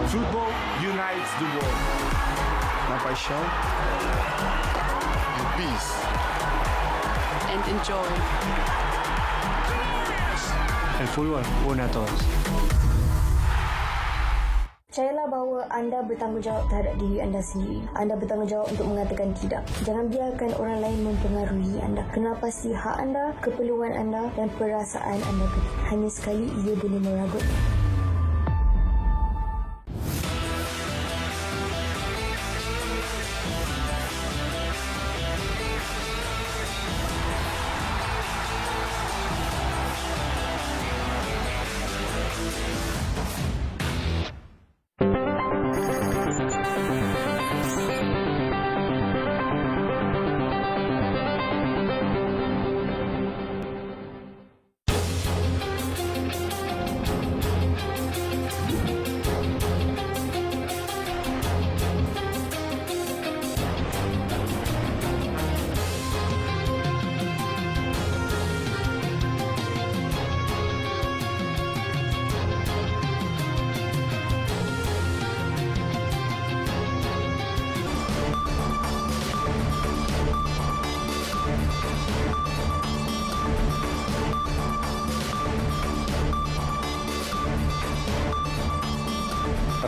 Football unites the world. La paixão e o peace. And enjoy. El fútbol une a todos. Percayalah bahawa anda bertanggungjawab terhadap diri anda sendiri. Anda bertanggungjawab untuk mengatakan tidak. Jangan biarkan orang lain mempengaruhi anda. Kenal pasti hak anda, keperluan anda dan perasaan anda. Hanya sekali ia boleh meragutnya.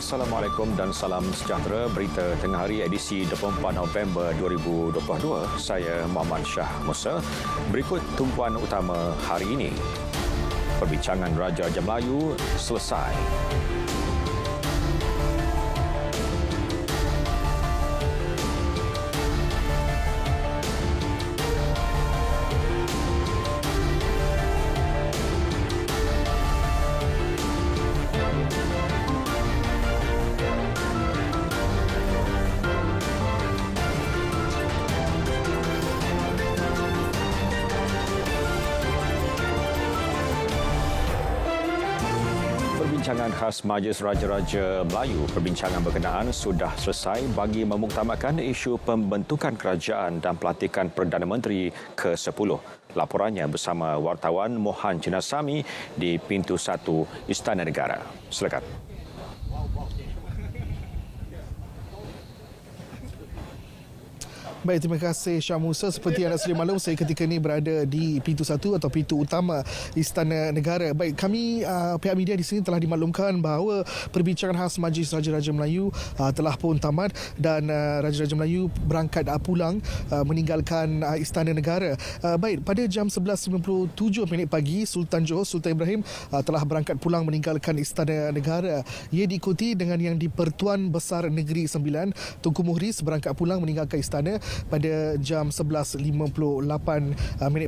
Assalamualaikum dan salam sejahtera. Berita tengah hari edisi 24 November 2022. Saya Muhammad Shah Musa. Berikut tumpuan utama hari ini. Perbincangan Raja Raja Melayu selesai. Perbincangan khas Majlis Raja-Raja Melayu, perbincangan berkenaan sudah selesai bagi memuktamadkan isu pembentukan kerajaan dan pelantikan Perdana Menteri ke-10. Laporannya bersama wartawan Mohan Jinasami di Pintu 1 Istana Negara. Silakan. Baik, terima kasih Syah Musa. Seperti anda sedia maklum, saya ketika ini berada di pintu 1 atau pintu utama Istana Negara. Baik, kami pihak media di sini telah dimaklumkan bahawa perbincangan khas Majlis Raja-Raja Melayu telah pun tamat dan Raja-Raja Melayu berangkat pulang meninggalkan Istana Negara. Baik, pada jam 11.57 pagi, Sultan Johor Sultan Ibrahim telah berangkat pulang meninggalkan Istana Negara. Ia diikuti dengan Yang di-Pertuan Besar Negeri Sembilan Tunku Muhriz berangkat pulang meninggalkan istana pada jam 11.58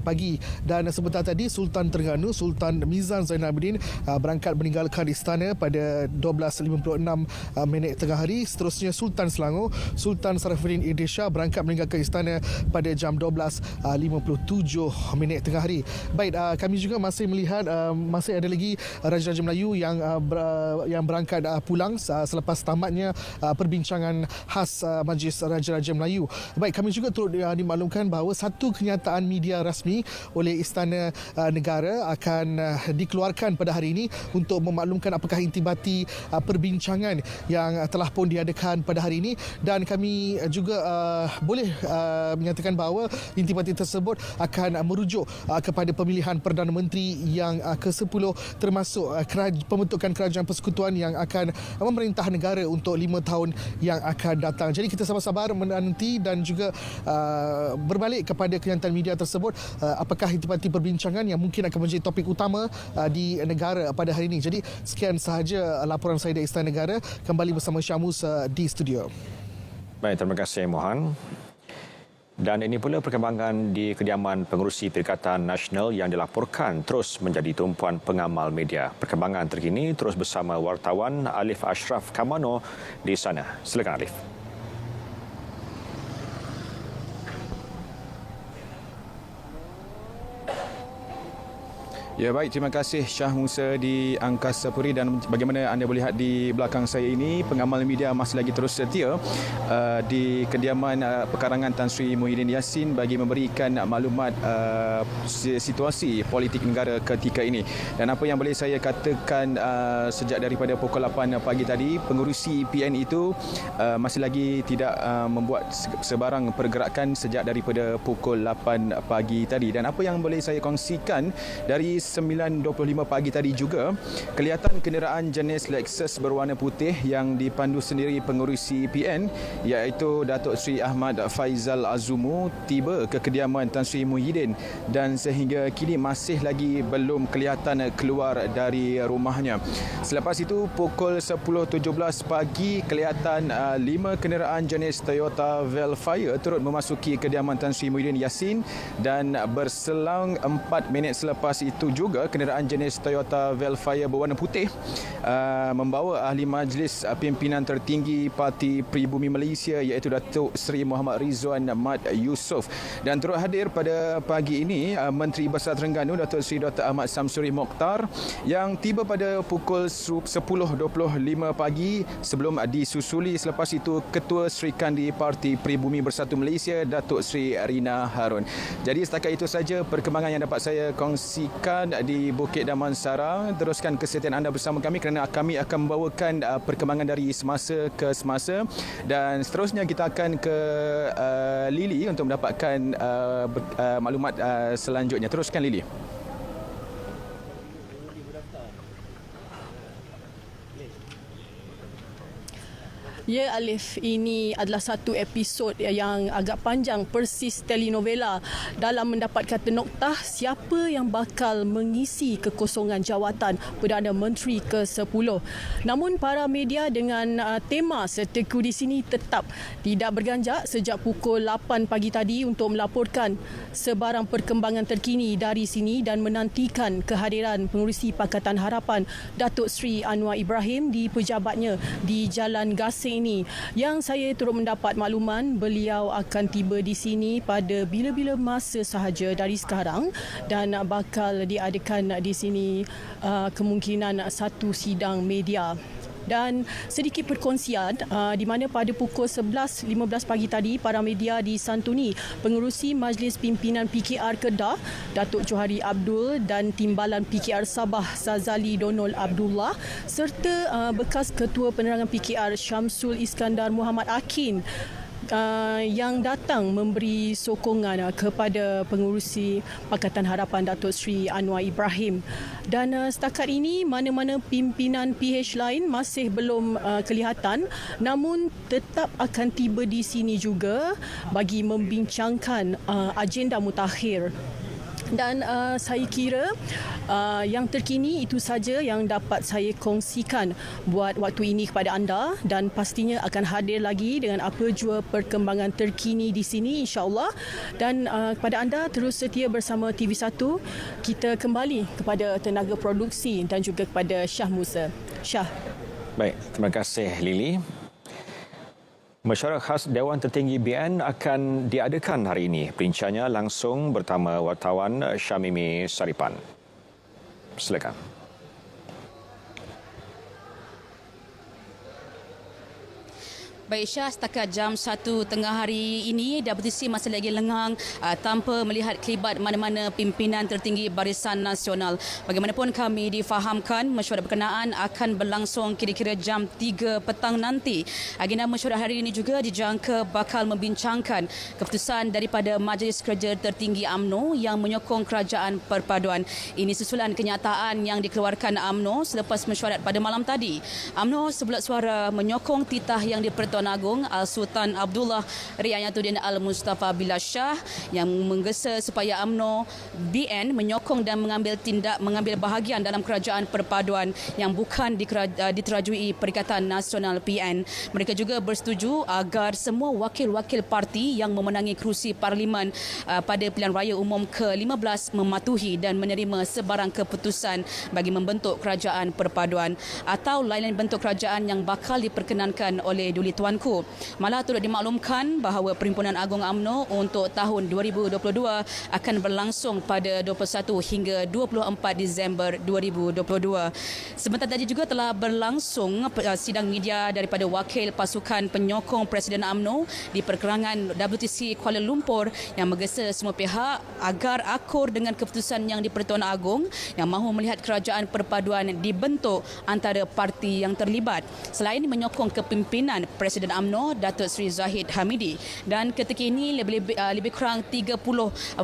pagi. Dan sebentar tadi Sultan Terengganu Sultan Mizan Zainal Abidin berangkat meninggalkan istana pada 12.56 tengah hari. Seterusnya Sultan Selangor Sultan Sarafuddin Idris Shah berangkat meninggalkan istana pada jam 12.57 tengah hari. Baik, kami juga masih melihat masih ada lagi Raja-Raja Melayu yang berangkat pulang selepas tamatnya perbincangan khas Majlis Raja-Raja Melayu. Baik, kami juga turut dimaklumkan bahawa satu kenyataan media rasmi oleh Istana Negara akan dikeluarkan pada hari ini untuk memaklumkan apakah intibati perbincangan yang telah pun diadakan pada hari ini, dan kami juga boleh menyatakan bahawa intibati tersebut akan merujuk kepada pemilihan Perdana Menteri yang ke-10 termasuk pembentukan kerajaan persekutuan yang akan memerintah negara untuk 5 tahun yang akan datang. Jadi kita sabar-sabar menanti dan juga berbalik kepada kenyataan media tersebut, apakah intibati perbincangan yang mungkin akan menjadi topik utama di negara pada hari ini. Jadi sekian sahaja laporan saya dari Istana Negara. Kembali bersama Syamus di studio. Baik, terima kasih Mohan. Dan ini pula perkembangan di kediaman pengerusi Perikatan Nasional yang dilaporkan terus menjadi tumpuan pengamal media. Perkembangan terkini terus bersama wartawan Alif Ashraf Kamano di sana. Silakan Alif. Ya, baik, terima kasih Syah Musa di Angkasa Puri, dan bagaimana anda boleh lihat di belakang saya ini, pengamal media masih lagi terus setia di kediaman pekarangan Tan Sri Muhyiddin Yassin bagi memberikan maklumat situasi politik negara ketika ini. Dan apa yang boleh saya katakan sejak daripada pukul 8 pagi tadi, pengurusi PN itu masih lagi tidak membuat sebarang pergerakan sejak daripada pukul 8 pagi tadi. Dan apa yang boleh saya kongsikan dari 9.25 pagi tadi juga, kelihatan kenderaan jenis Lexus berwarna putih yang dipandu sendiri pengurusi PN iaitu Datuk Seri Ahmad Faizal Azumu tiba ke kediaman Tan Sri Muhyiddin dan sehingga kini masih lagi belum kelihatan keluar dari rumahnya. Selepas itu pukul 10.17 pagi kelihatan 5 kenderaan jenis Toyota Velfire turut memasuki kediaman Tan Sri Muhyiddin Yassin, dan berselang 4 minit selepas itu juga kenderaan jenis Toyota Velfire berwarna putih membawa ahli majlis pimpinan tertinggi Parti Pribumi Malaysia iaitu Datuk Seri Muhammad Rizwan Mat Yusof, dan turut hadir pada pagi ini Menteri Besar Terengganu Datuk Seri Dr. Ahmad Samsuri Mokhtar yang tiba pada pukul 10.25 pagi sebelum disusuli selepas itu Ketua Sri Kandi Parti Pribumi Bersatu Malaysia Datuk Seri Rina Harun. Jadi setakat itu saja perkembangan yang dapat saya kongsikan di Bukit Damansara. Teruskan kesetiaan anda bersama kami kerana kami akan membawakan perkembangan dari semasa ke semasa, dan seterusnya kita akan ke Lily untuk mendapatkan maklumat selanjutnya. Teruskan Lily. Ya Alif, ini adalah satu episod yang agak panjang persis telenovela dalam mendapat kata noktah siapa yang bakal mengisi kekosongan jawatan Perdana Menteri ke-10. Namun para media dengan tema Seteku di sini tetap tidak berganjak sejak pukul 8 pagi tadi untuk melaporkan sebarang perkembangan terkini dari sini dan menantikan kehadiran pengurusi Pakatan Harapan Datuk Seri Anwar Ibrahim di pejabatnya di Jalan Gasing ini. Yang saya turut mendapat makluman beliau akan tiba di sini pada bila-bila masa sahaja dari sekarang dan bakal diadakan di sini kemungkinan satu sidang media. Dan sedikit perkongsian di mana pada pukul 11.15 pagi tadi para media disantuni pengurusi Majlis Pimpinan PKR Kedah Datuk Johari Abdul dan Timbalan PKR Sabah Sazali Donol Abdullah serta bekas Ketua Penerangan PKR Syamsul Iskandar Muhammad Akin yang datang memberi sokongan kepada pengurusi Pakatan Harapan Datuk Seri Anwar Ibrahim. Dan setakat ini mana-mana pimpinan PH lain masih belum kelihatan, namun tetap akan tiba di sini juga bagi membincangkan agenda mutakhir. Dan saya kira yang terkini itu saja yang dapat saya kongsikan buat waktu ini kepada anda, dan pastinya akan hadir lagi dengan apa jua perkembangan terkini di sini insya-Allah. Dan kepada anda terus setia bersama TV1. Kita kembali kepada tenaga produksi dan juga kepada Syah Musa. Syah. Baik, terima kasih Lily. Mesyuarat khas Dewan Tertinggi BN akan diadakan hari ini. Perinciannya langsung bersama wartawan Syamimi Saripan. Silakan. Baik Syah, setakat jam 1 tengah hari ini WTC masih lagi lengang tanpa melihat kelibat mana-mana pimpinan tertinggi Barisan Nasional. Bagaimanapun kami difahamkan mesyuarat berkenaan akan berlangsung kira-kira jam 3 petang nanti. Agenda mesyuarat hari ini juga dijangka bakal membincangkan keputusan daripada Majlis Kerja Tertinggi UMNO yang menyokong kerajaan perpaduan. Ini susulan kenyataan yang dikeluarkan UMNO selepas mesyuarat pada malam tadi. UMNO sebulat suara menyokong titah yang di-Pertuan Agong Al-Sultan Abdullah Riayatuddin Al-Mustafa Billah Shah yang menggesa supaya UMNO BN menyokong dan mengambil bahagian dalam kerajaan perpaduan yang bukan diterajui Perikatan Nasional PN. Mereka juga bersetuju agar semua wakil-wakil parti yang memenangi kerusi parlimen pada pilihan raya umum ke-15 mematuhi dan menerima sebarang keputusan bagi membentuk kerajaan perpaduan atau lain-lain bentuk kerajaan yang bakal diperkenankan oleh Duli Tuan tuanku. Malah turut dimaklumkan bahawa Perhimpunan Agung UMNO untuk tahun 2022 akan berlangsung pada 21 hingga 24 Disember 2022. Sebentar tadi juga telah berlangsung sidang media daripada wakil pasukan penyokong Presiden UMNO di perkerangan WTC Kuala Lumpur yang menggesa semua pihak agar akur dengan keputusan yang di-Pertuan Agong yang mahu melihat kerajaan perpaduan dibentuk antara parti yang terlibat. Selain menyokong kepimpinan Presiden UMNO Datuk Seri Zahid Hamidi, dan ketika ini lebih kurang 30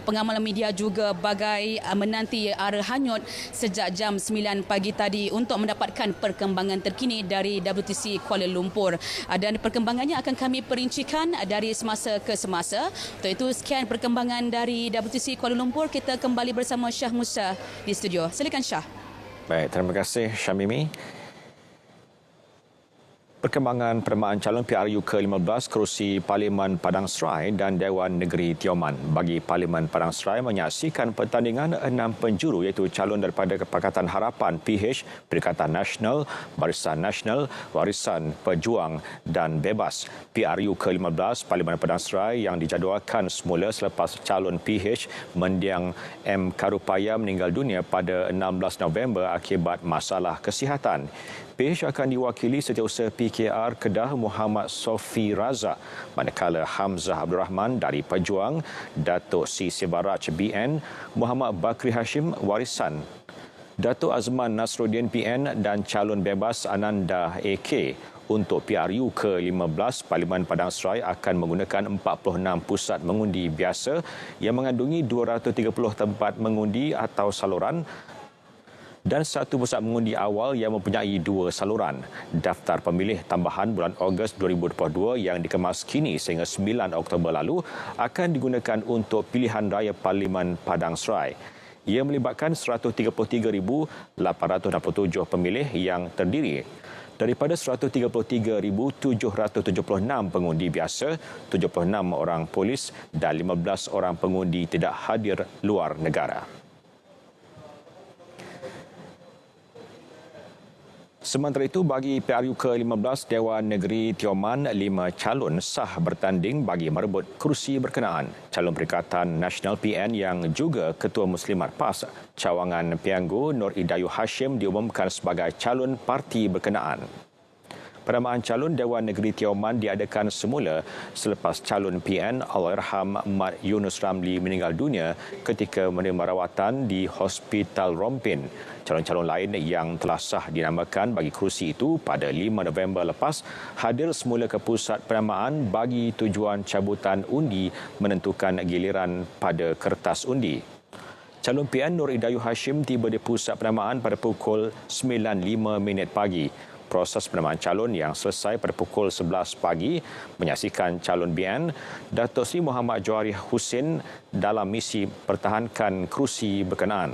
pengamal media juga bagai menanti arah hanyut sejak jam 9 pagi tadi untuk mendapatkan perkembangan terkini dari WTC Kuala Lumpur. Dan perkembangannya akan kami perincikan dari semasa ke semasa. Untuk itu, sekian perkembangan dari WTC Kuala Lumpur. Kita kembali bersama Syah Musa di studio. Silakan Syah. Baik, terima kasih Syamimi. Perkembangan penerimaan calon PRU ke-15 kerusi Parlimen Padang Serai dan Dewan Negeri Tioman. Bagi Parlimen Padang Serai menyaksikan pertandingan 6 penjuru iaitu calon daripada Pakatan Harapan PH, Perikatan Nasional, Barisan Nasional, Warisan Pejuang dan Bebas. PRU ke-15 Parlimen Padang Serai yang dijadualkan semula selepas calon PH mendiang M. Karupaya meninggal dunia pada 16 November akibat masalah kesihatan. PH akan diwakili Setiausaha PKR Kedah Muhammad Sofi Raza, manakala Hamzah Abdul Rahman dari Pejuang, Datuk Si Sibaraj BN, Muhammad Bakri Hashim Warisan, Datuk Azman Nasruddin PN dan calon bebas Ananda AK. Untuk PRU ke-15, Parlimen Padang Serai akan menggunakan 46 pusat mengundi biasa yang mengandungi 230 tempat mengundi atau saluran dan satu pusat mengundi awal yang mempunyai 2 saluran. Daftar pemilih tambahan bulan Ogos 2022 yang dikemas kini sehingga 9 Oktober lalu akan digunakan untuk pilihan raya Parlimen Padang Serai. Ia melibatkan 133,867 pemilih yang terdiri daripada 133,776 pengundi biasa, 76 orang polis dan 15 orang pengundi tidak hadir luar negara. Sementara itu, bagi PRU ke-15 Dewan Negeri Tioman, 5 calon sah bertanding bagi merebut kerusi berkenaan. Calon Perikatan Nasional PN yang juga Ketua Muslimat PAS, Cawangan Pianggu Nur Idayu Hashim diumumkan sebagai calon parti berkenaan. Penamaan calon Dewan Negeri Tioman diadakan semula selepas calon PN Allahyarham Mat Yunus Ramli meninggal dunia ketika menerima rawatan di Hospital Rompin. Calon-calon lain yang telah sah dinamakan bagi kerusi itu pada 5 November lepas hadir semula ke pusat penamaan bagi tujuan cabutan undi menentukan giliran pada kertas undi. Calon PN Nur Idayu Hashim tiba di pusat penamaan pada pukul 9.05 pagi. Proses penamaan calon yang selesai pada pukul 11 pagi menyaksikan calon BN Datuk Seri Muhammad Johari Husin dalam misi pertahankan kerusi berkenaan.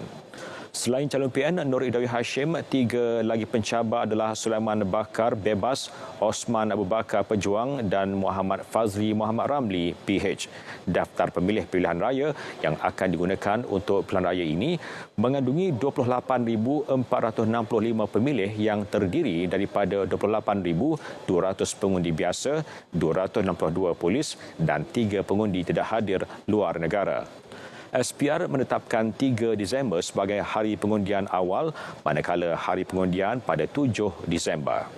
Selain calon PN Nur Idayu Hashim, 3 lagi pencabar adalah Sulaiman Bakar Bebas, Osman Abu Bakar Pejuang dan Muhammad Fazli Muhammad Ramli PH. Daftar pemilih pilihan raya yang akan digunakan untuk pilihan raya ini mengandungi 28,465 pemilih yang terdiri daripada 28,200 pengundi biasa, 262 polis dan 3 pengundi tidak hadir luar negara. SPR menetapkan 3 Disember sebagai hari pengundian awal, manakala hari pengundian pada 7 Disember.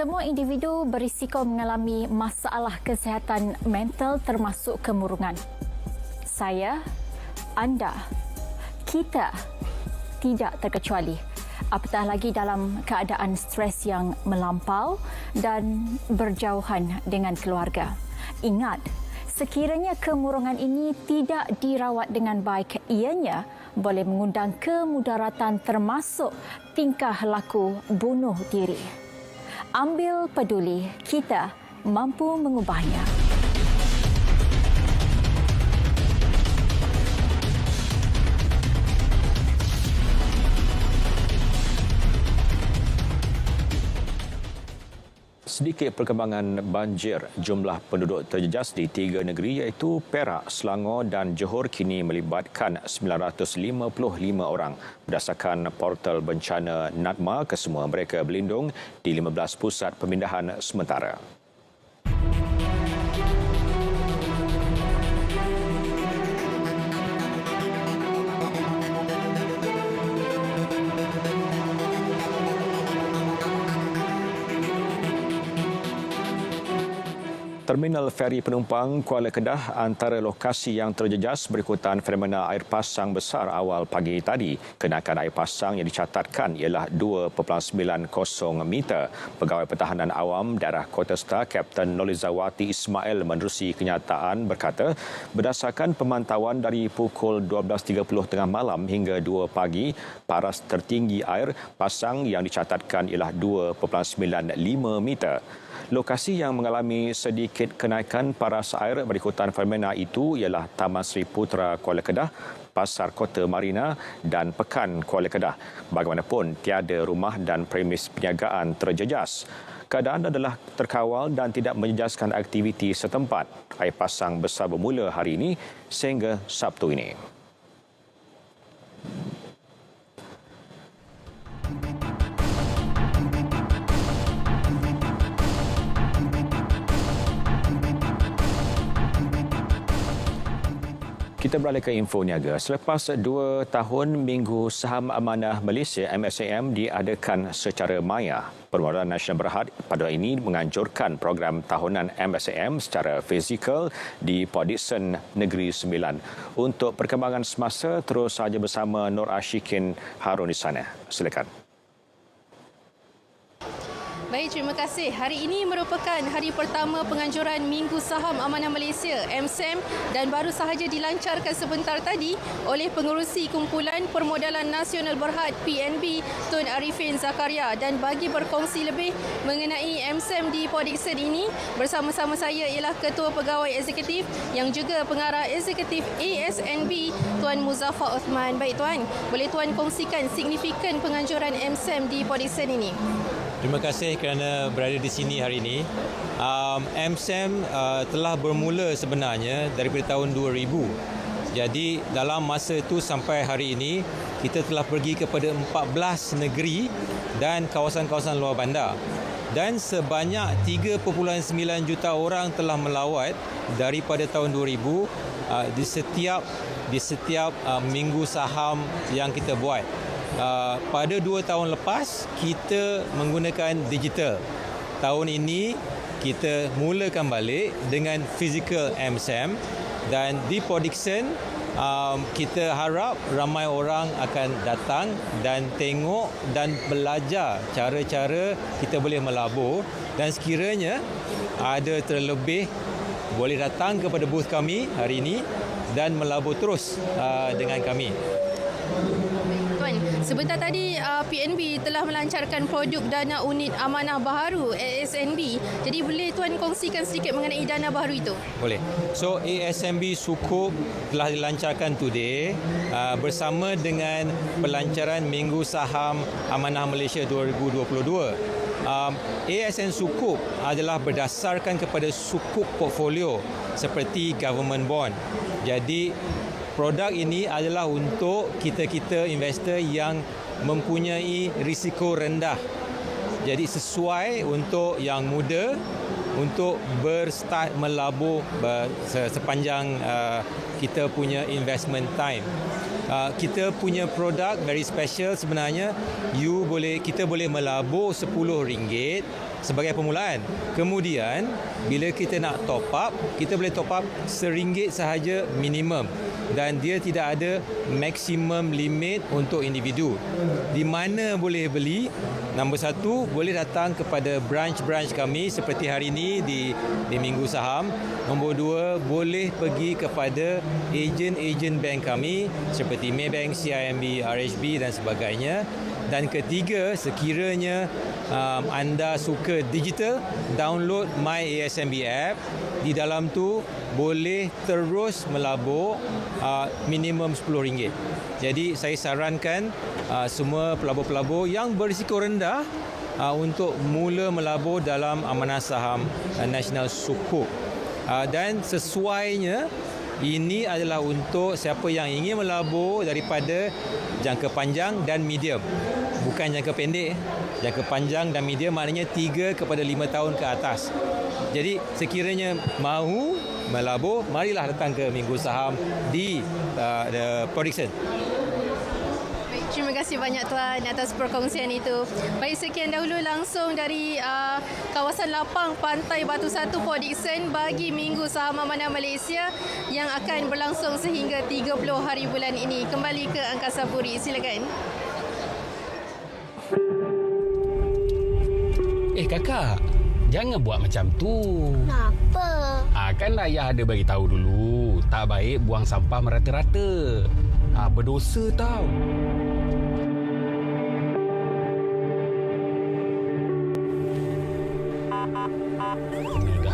Semua individu berisiko mengalami masalah kesihatan mental termasuk kemurungan. Saya, anda, kita tidak terkecuali. Apatah lagi dalam keadaan stres yang melampau dan berjauhan dengan keluarga. Ingat, sekiranya kemurungan ini tidak dirawat dengan baik, ianya boleh mengundang kemudaratan termasuk tingkah laku bunuh diri. Ambil peduli, kita mampu mengubahnya. Sedikit perkembangan banjir. Jumlah penduduk terjejas di 3 negeri iaitu Perak, Selangor dan Johor kini melibatkan 955 orang. Berdasarkan portal bencana NADMA, kesemua mereka berlindung di 15 pusat pemindahan sementara. Terminal feri penumpang Kuala Kedah antara lokasi yang terjejas berikutan fenomena air pasang besar awal pagi tadi. Kenakan air pasang yang dicatatkan ialah 2.90 meter. Pegawai Pertahanan Awam Daerah Kota Star, Kapten Nolizawati Ismail menerusi kenyataan berkata, berdasarkan pemantauan dari pukul 12.30 tengah malam hingga 2 pagi, paras tertinggi air pasang yang dicatatkan ialah 2.95 meter. Lokasi yang mengalami sedikit kenaikan paras air berikutan fenomena itu ialah Taman Sri Putra Kuala Kedah, Pasar Kota Marina dan Pekan Kuala Kedah. Bagaimanapun, tiada rumah dan premis perniagaan terjejas. Keadaan adalah terkawal dan tidak menjejaskan aktiviti setempat. Air pasang besar bermula hari ini sehingga Sabtu ini. Kita beralih ke info niaga. Selepas 2 tahun Minggu Saham Amanah Malaysia MSAM diadakan secara maya, Permodalan Nasional Berhad pada ini menganjurkan program tahunan MSAM secara fizikal di Port Dickson Negeri Sembilan. Untuk perkembangan semasa, terus saja bersama Nur Ashikin Harun di sana. Silakan. Baik, terima kasih. Hari ini merupakan hari pertama penganjuran Minggu Saham Amanah Malaysia MSAM dan baru sahaja dilancarkan sebentar tadi oleh pengerusi Kumpulan Permodalan Nasional Berhad PNB Tun Arifin Zakaria. Dan bagi berkongsi lebih mengenai MSAM di Port Dickson ini, bersama-sama saya ialah Ketua Pegawai Eksekutif yang juga Pengarah Eksekutif ASNB Tuan Muzaffar Othman. Baik Tuan, boleh Tuan kongsikan signifikan penganjuran MSAM di Port Dickson ini? Terima kasih kerana berada di sini hari ini. MSAM telah bermula sebenarnya daripada tahun 2000. Jadi dalam masa itu sampai hari ini, kita telah pergi kepada 14 negeri dan kawasan-kawasan luar bandar. Dan sebanyak 3.9 juta orang telah melawat daripada tahun 2000 di setiap minggu saham yang kita buat. Pada 2 tahun lepas, kita menggunakan digital. Tahun ini, kita mulakan balik dengan physical MSAM dan di Port Dickson, kita harap ramai orang akan datang dan tengok dan belajar cara-cara kita boleh melabur, dan sekiranya ada terlebih boleh datang kepada booth kami hari ini dan melabur terus dengan kami. Tuan, sebentar tadi PNB telah melancarkan produk dana unit amanah baharu ASNB. Jadi boleh Tuan kongsikan sedikit mengenai dana baharu itu? Boleh. So ASNB Sukuk telah dilancarkan today bersama dengan pelancaran Minggu Saham Amanah Malaysia 2022. ASN Sukuk adalah berdasarkan kepada sukuk portfolio seperti government bond. Jadi produk ini adalah untuk kita-kita investor yang mempunyai risiko rendah. Jadi sesuai untuk yang muda untuk berstart melabur sepanjang kita punya investment time. Kita punya produk very special sebenarnya. Kita boleh melabur RM10 sebagai permulaan. Kemudian bila kita nak top up, kita boleh top up RM1 sahaja minimum dan dia tidak ada maksimum limit untuk individu. Di mana boleh beli? Nombor 1, boleh datang kepada branch-branch kami seperti hari ini di Minggu Saham. Nombor 2, boleh pergi kepada ejen-ejen bank kami seperti Maybank, CIMB, RHB dan sebagainya. Dan ketiga, sekiranya anda suka digital, download My ASNB app. Di dalam tu boleh terus melabur minimum RM10. Jadi saya sarankan semua pelabur-pelabur yang berisiko rendah untuk mula melabur dalam amanah saham Nasional Sukuk. Dan sesuainya, ini adalah untuk siapa yang ingin melabur daripada jangka panjang dan medium. Bukan jangka pendek. Jangka panjang dan medium maknanya 3 kepada 5 tahun ke atas. Jadi sekiranya mahu melabur, marilah datang ke Minggu Saham di The Prediction. Terima kasih banyak Tuan atas perkongsian itu. Baik, sekian dahulu langsung dari kawasan lapang Pantai Batu Satu Port Dickson bagi Minggu Saham Amanah Malaysia yang akan berlangsung sehingga 30 hari bulan ini. Kembali ke Angkasa Puri, silakan. Kakak, jangan buat macam tu. Kenapa? Kan ayah ada bagi tahu dulu, tak baik buang sampah merata-rata. Berdosa tau.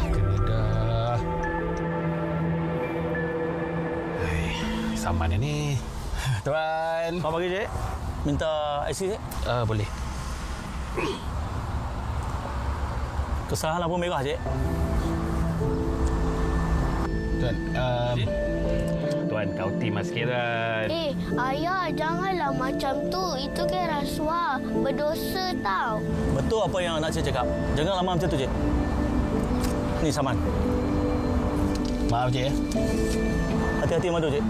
Kena dah. Saman ni. Tuan. Apa pagi, Cik? Minta IC, Cik? Boleh. Kesalahan lampu merah, Cik. Tuan, Tuan, kau timah sikit, Tuan. Ayah, janganlah macam tu. Itu kan rasuah. Berdosa tau. Betul apa yang nak Cik cakap. Jangan lama macam tu, Cik. Ni saman. Maaf, Cik. Hati-hati madu, Cik.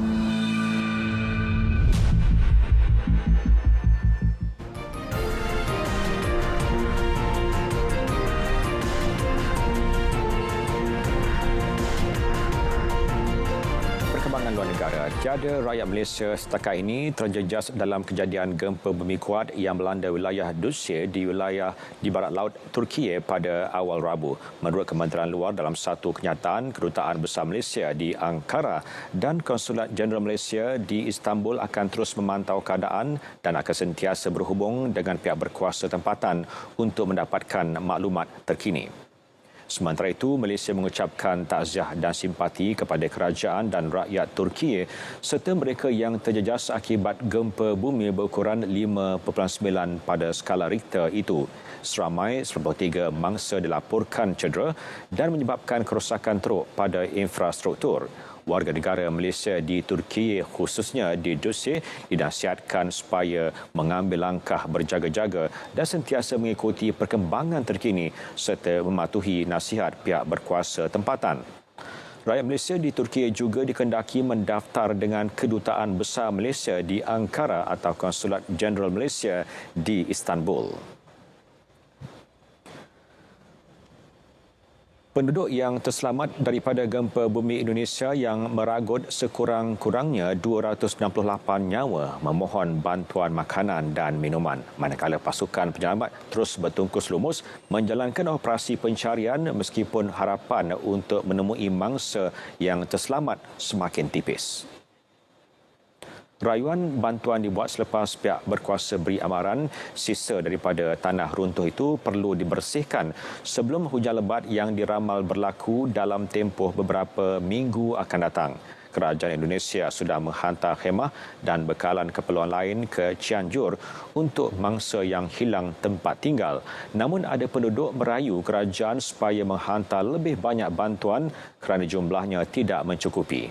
Luar negara. Tiada rakyat Malaysia setakat ini terjejas dalam kejadian gempa bumi kuat yang melanda wilayah Dushe di barat laut Turkiye pada awal Rabu. Menurut Kementerian Luar, dalam satu kenyataan, Kedutaan Besar Malaysia di Ankara dan Konsulat Jeneral Malaysia di Istanbul akan terus memantau keadaan dan akan sentiasa berhubung dengan pihak berkuasa tempatan untuk mendapatkan maklumat terkini. Sementara itu, Malaysia mengucapkan takziah dan simpati kepada kerajaan dan rakyat Turkiye serta mereka yang terjejas akibat gempa bumi berukuran 5.9 pada skala Richter itu. Seramai 93 mangsa dilaporkan cedera dan menyebabkan kerosakan teruk pada infrastruktur. Warga negara Malaysia di Turkiye, khususnya di Dushe, dinasihatkan supaya mengambil langkah berjaga-jaga dan sentiasa mengikuti perkembangan terkini serta mematuhi nasihat pihak berkuasa tempatan. Rakyat Malaysia di Turkiye juga dikendaki mendaftar dengan Kedutaan Besar Malaysia di Ankara atau Konsulat Jeneral Malaysia di Istanbul. Penduduk yang terselamat daripada gempa bumi Indonesia yang meragut sekurang-kurangnya 268 nyawa memohon bantuan makanan dan minuman. Manakala pasukan penyelamat terus bertungkus lumus menjalankan operasi pencarian meskipun harapan untuk menemui mangsa yang terselamat semakin tipis. Rayuan bantuan dibuat selepas pihak berkuasa beri amaran sisa daripada tanah runtuh itu perlu dibersihkan sebelum hujan lebat yang diramal berlaku dalam tempoh beberapa minggu akan datang. Kerajaan Indonesia sudah menghantar khemah dan bekalan keperluan lain ke Cianjur untuk mangsa yang hilang tempat tinggal. Namun ada penduduk merayu kerajaan supaya menghantar lebih banyak bantuan kerana jumlahnya tidak mencukupi.